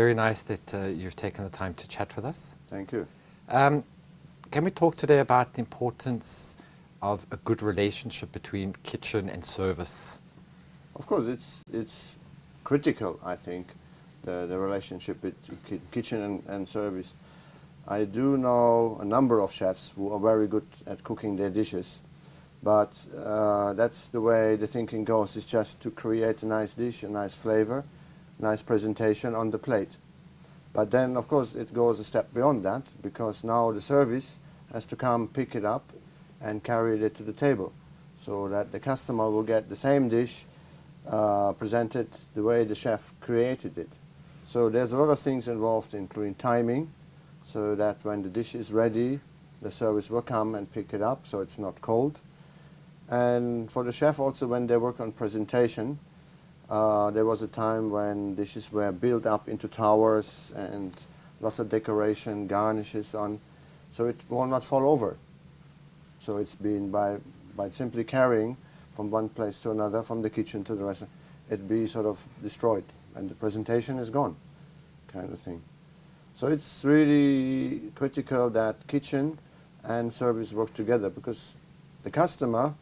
very nice that you've taken the time to chat with us. Thank you. Can we talk today about the importance of a good relationship between kitchen and service? Of course, it's critical, I think, the relationship between kitchen and service. I do know a number of chefs who are very good at cooking their dishes, but that's the way the thinking goes, is just to create a nice dish, a nice flavor, nice presentation on the plate. But then, of course, it goes a step beyond that, because now the service has to come pick it up and carry it to the table, so that the customer will get the same dish presented the way the chef created it. So there's a lot of things involved, including timing, so that when the dish is ready, the service will come and pick it up, so it's not cold. And for the chef also, when they work on presentation, there was a time when dishes were built up into towers and lots of decoration, garnishes on, so it will not fall over. So it's been by simply carrying from one place to another, from the kitchen to the restaurant, it'd be sort of destroyed and the presentation is gone, kind of thing. So it's really critical that kitchen and service work together, because the customer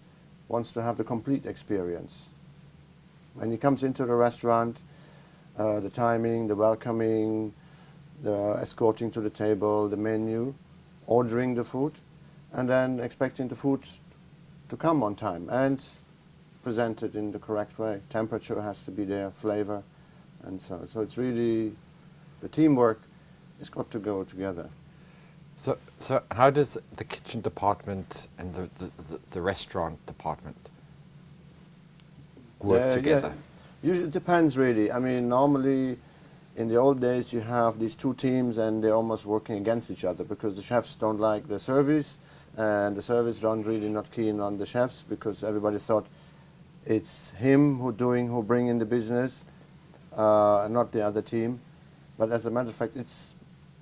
wants to have the complete experience. When he comes into the restaurant, the timing, the welcoming, the escorting to the table, the menu, ordering the food, and then expecting the food to come on time and presented in the correct way. Temperature has to be there, flavor, and so it's really, the teamwork has got to go together. So how does the kitchen department and the restaurant department work together? Yeah. Usually it depends, really. I mean, normally in the old days you have these two teams and they're almost working against each other, because the chefs don't like the service and the service don't really not keen on the chefs, because everybody thought it's him who bring in the business, not the other team. But as a matter of fact, it's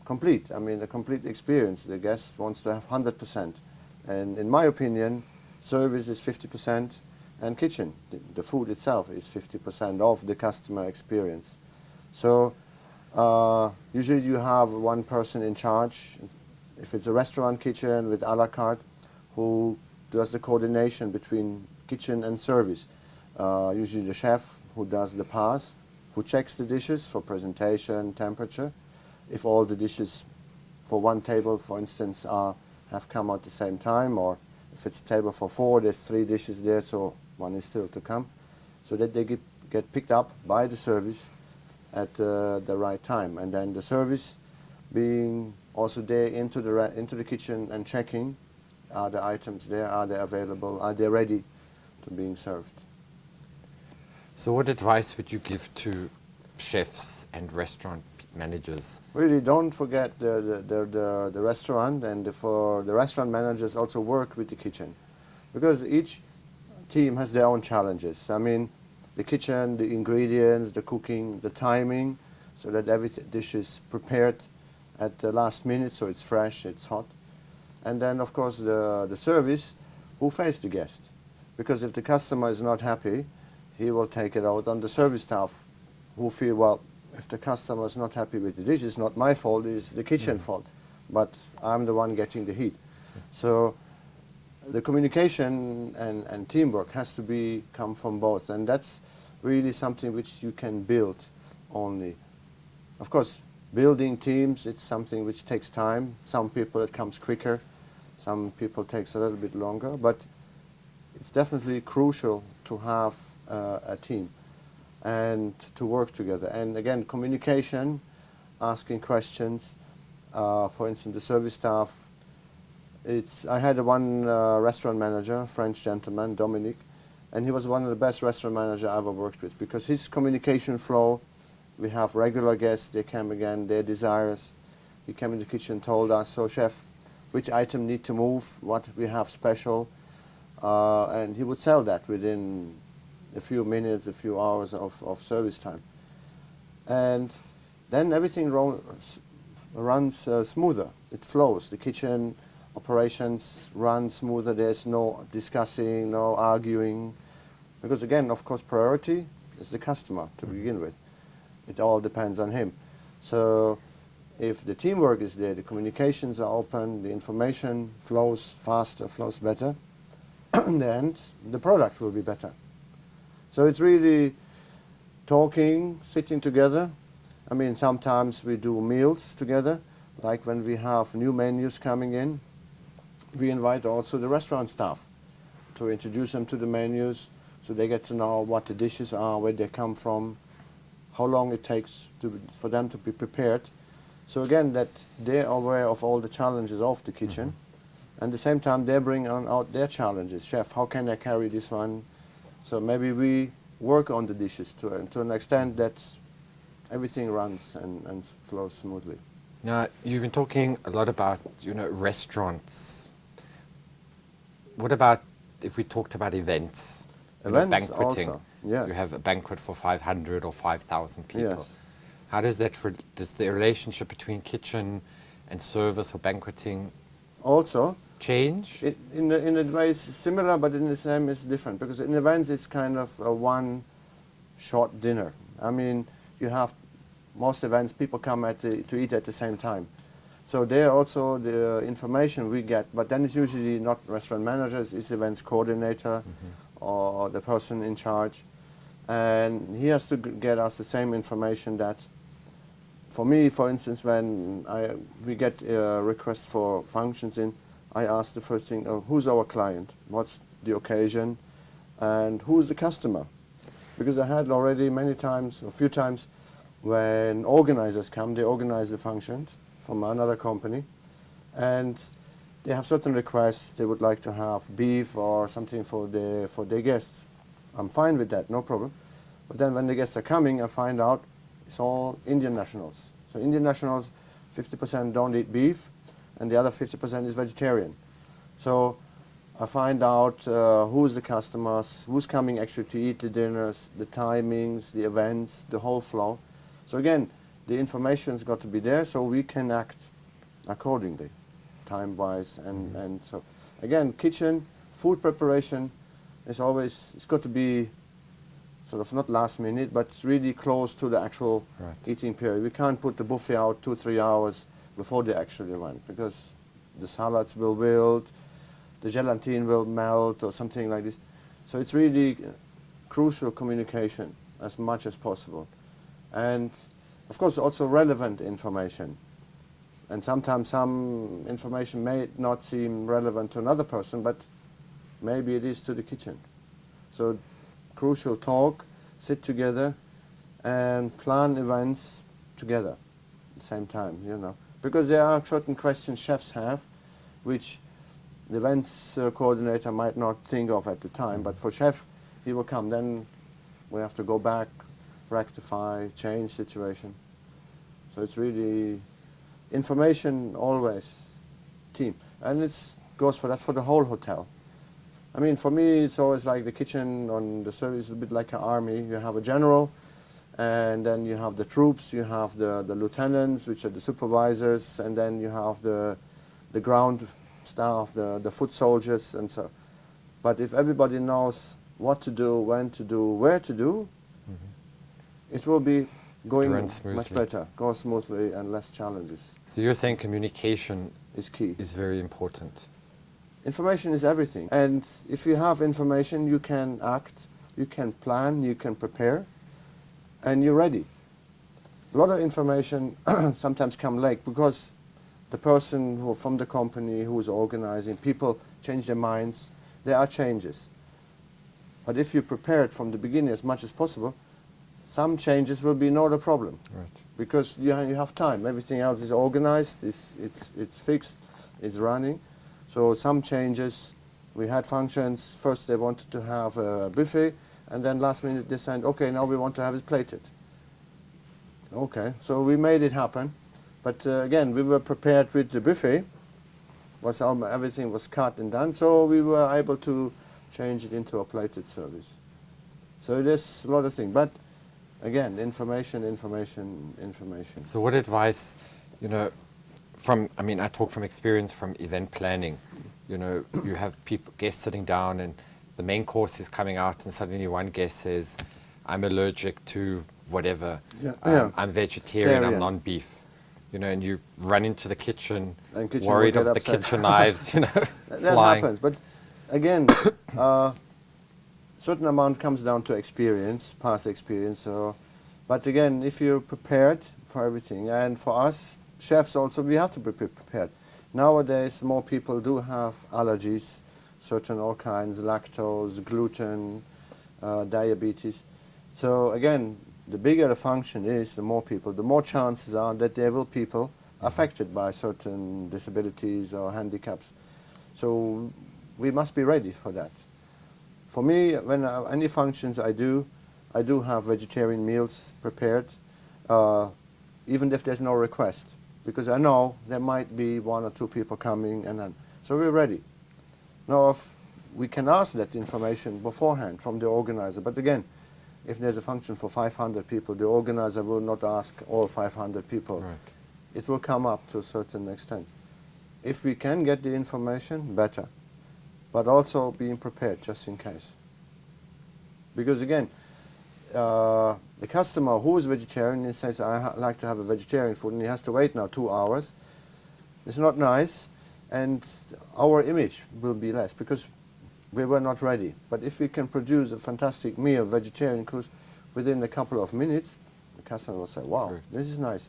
complete. I mean, a complete experience. The guest wants to have 100%. And in my opinion, service is 50% and kitchen, the food itself, is 50% of the customer experience. So usually you have one person in charge, if it's a restaurant kitchen with a la carte, who does the coordination between kitchen and service. Usually the chef who does the pass, who checks the dishes for presentation, temperature. If all the dishes for one table, for instance, have come at the same time, or if it's a table for 4, there's 3 dishes there, so one is still to come, so that they get picked up by the service at the right time. And then the service being also there into the kitchen and checking, are the items there, are they available, are they ready to being served. So what advice would you give to chefs and restaurant managers? Really, don't forget the restaurant, and for the restaurant managers also work with the kitchen, because each team has their own challenges. I mean, the kitchen, the ingredients, the cooking, the timing, so that every dish is prepared at the last minute, so it's fresh, it's hot. And then, of course, the service, who face the guest. Because if the customer is not happy, he will take it out on the service staff, who feel, well, if the customer is not happy with the dish, it's not my fault, it's the kitchen fault. But I'm the one getting the heat. So the communication and teamwork has to come from both. And that's really something which you can build only. Of course, building teams, it's something which takes time. Some people it comes quicker, some people takes a little bit longer, but it's definitely crucial to have a team and to work together. And again, communication, asking questions. For instance, the service staff, I had one restaurant manager, French gentleman, Dominic, and he was one of the best restaurant managers I ever worked with, because his communication flow, we have regular guests, they come again, their desires. He came in the kitchen, told us, so chef, which item need to move, what we have special, and he would sell that within a few minutes, a few hours of service time. And then everything runs smoother, it flows. The kitchen operations run smoother, there's no discussing, no arguing. Because again, of course, priority is the customer to begin with. It all depends on him. So if the teamwork is there, the communications are open, the information flows faster, flows better, in the end, the product will be better. So it's really talking, sitting together. I mean, sometimes we do meals together, like when we have new menus coming in. We invite also the restaurant staff to introduce them to the menus so they get to know what the dishes are, where they come from, how long it takes for them to be prepared. So again, that they're aware of all the challenges of the kitchen. And at the same time, they bring out their challenges. Chef, how can I carry this one? So maybe we work on the dishes to an extent that everything runs and flows smoothly. Now, you've been talking a lot about, restaurants. What about if we talked about events? Events banqueting. also, yes. You have a banquet for 500 or 5,000 people. Yes. How does that, does the relationship between kitchen and service or banqueting Also, change? in a way it's similar, but in the same it's different. Because in events it's kind of a one short dinner. I mean, you have most events, people come to eat at the same time. So there also the information we get, but then it's usually not restaurant managers, it's events coordinator or the person in charge. And he has to get us the same information that, for me, for instance, when we get requests for functions in, I ask the first thing, who's our client? What's the occasion? And who's the customer? Because I had already a few times, when organizers come, they organize the functions from another company, and they have certain requests. They would like to have beef or something for their guests. I'm fine with that, no problem. But then when the guests are coming, I find out it's all Indian nationals. So Indian nationals, 50% don't eat beef, and the other 50% is vegetarian. So I find out who's the customers, who's coming actually to eat the dinners, the timings, the events, the whole flow. So again, the information's got to be there so we can act accordingly, time-wise. And so, again, kitchen, food preparation is always, it's got to be sort of not last minute, but really close to the actual eating period. We can't put the buffet out 2-3 hours before the actual event, because the salads will wilt, the gelatine will melt or something like this. So it's really crucial communication as much as possible. And of course also relevant information. And sometimes some information may not seem relevant to another person, but maybe it is to the kitchen. So crucial talk, sit together and plan events together at the same time, Because there are certain questions chefs have which the events coordinator might not think of at the time, but for chef, he will come. Then we have to go back, rectify, change situation. So it's really information always, team. And it goes for the whole hotel. I mean, for me, it's always like the kitchen on the service is a bit like an army. You have a general, and then you have the troops, you have the lieutenants, which are the supervisors, and then you have the ground staff, the foot soldiers, and so. But if everybody knows what to do, when to do, where to do, it will be going much better, go smoothly and less challenges. So you're saying communication is key. Is very important. Information is everything. And if you have information, you can act, you can plan, you can prepare, and you're ready. A lot of information sometimes come late because the person from the company who is organizing, people change their minds. There are changes. But if you prepare it from the beginning as much as possible, some changes will be not a problem. Right. Because you have time. Everything else is organized, it's fixed, it's running. So some changes, we had functions, first they wanted to have a buffet, and then last minute they said, okay, now we want to have it plated. Okay, so we made it happen. But again, we were prepared with the buffet, everything was cut and done, so we were able to change it into a plated service. So there's a lot of things. But again, information. So what advice, I talk from experience from event planning. You have guests sitting down and the main course is coming out and suddenly one guest says, I'm allergic to whatever. Yeah. Yeah. I'm vegetarian, I'm Vegetarian. non-beef. You know, and you run into the kitchen, And kitchen worried will of get the upset. kitchen knives, you know, That flying. happens, but again, certain amount comes down to experience, past experience. So, but again, if you're prepared for everything, and for us chefs also, we have to be prepared. Nowadays, more people do have allergies, certain all kinds, lactose, gluten, diabetes. So again, the bigger the function is, the more people, the more chances are that there will people affected by certain disabilities or handicaps. So we must be ready for that. For me, when any functions I do have vegetarian meals prepared, even if there's no request, because I know there might be 1 or 2 people coming, and then, so we're ready. Now, if we can ask that information beforehand from the organizer, but again, if there's a function for 500 people, the organizer will not ask all 500 people. Right. It will come up to a certain extent. If we can get the information, better. But also being prepared just in case. Because again, the customer who is vegetarian and says, like to have a vegetarian food, and he has to wait now 2 hours. It's not nice, and our image will be less because we were not ready. But if we can produce a fantastic meal, vegetarian course, within a couple of minutes, the customer will say, wow, Correct. this is nice.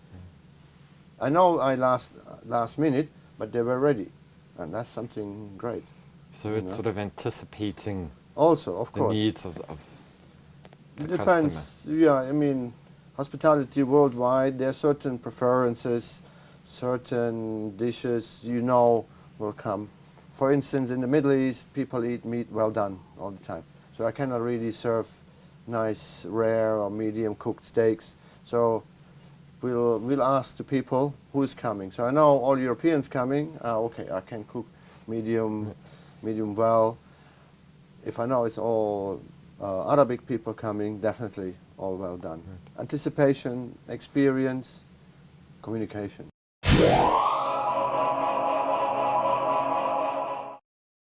I know I last minute, but they were ready, and that's something great. So it's know. sort of anticipating Also, of the course. needs of It the depends. customer. Yeah, I mean, hospitality worldwide, there are certain preferences, certain dishes you know will come. For instance, in the Middle East, people eat meat well done all the time. So I cannot really serve nice, rare or medium cooked steaks. So we'll ask the people who's coming. So I know all Europeans coming. Okay, I can cook medium well. If I know it's all Arabic people coming, definitely all well done. Right. Anticipation, experience, communication.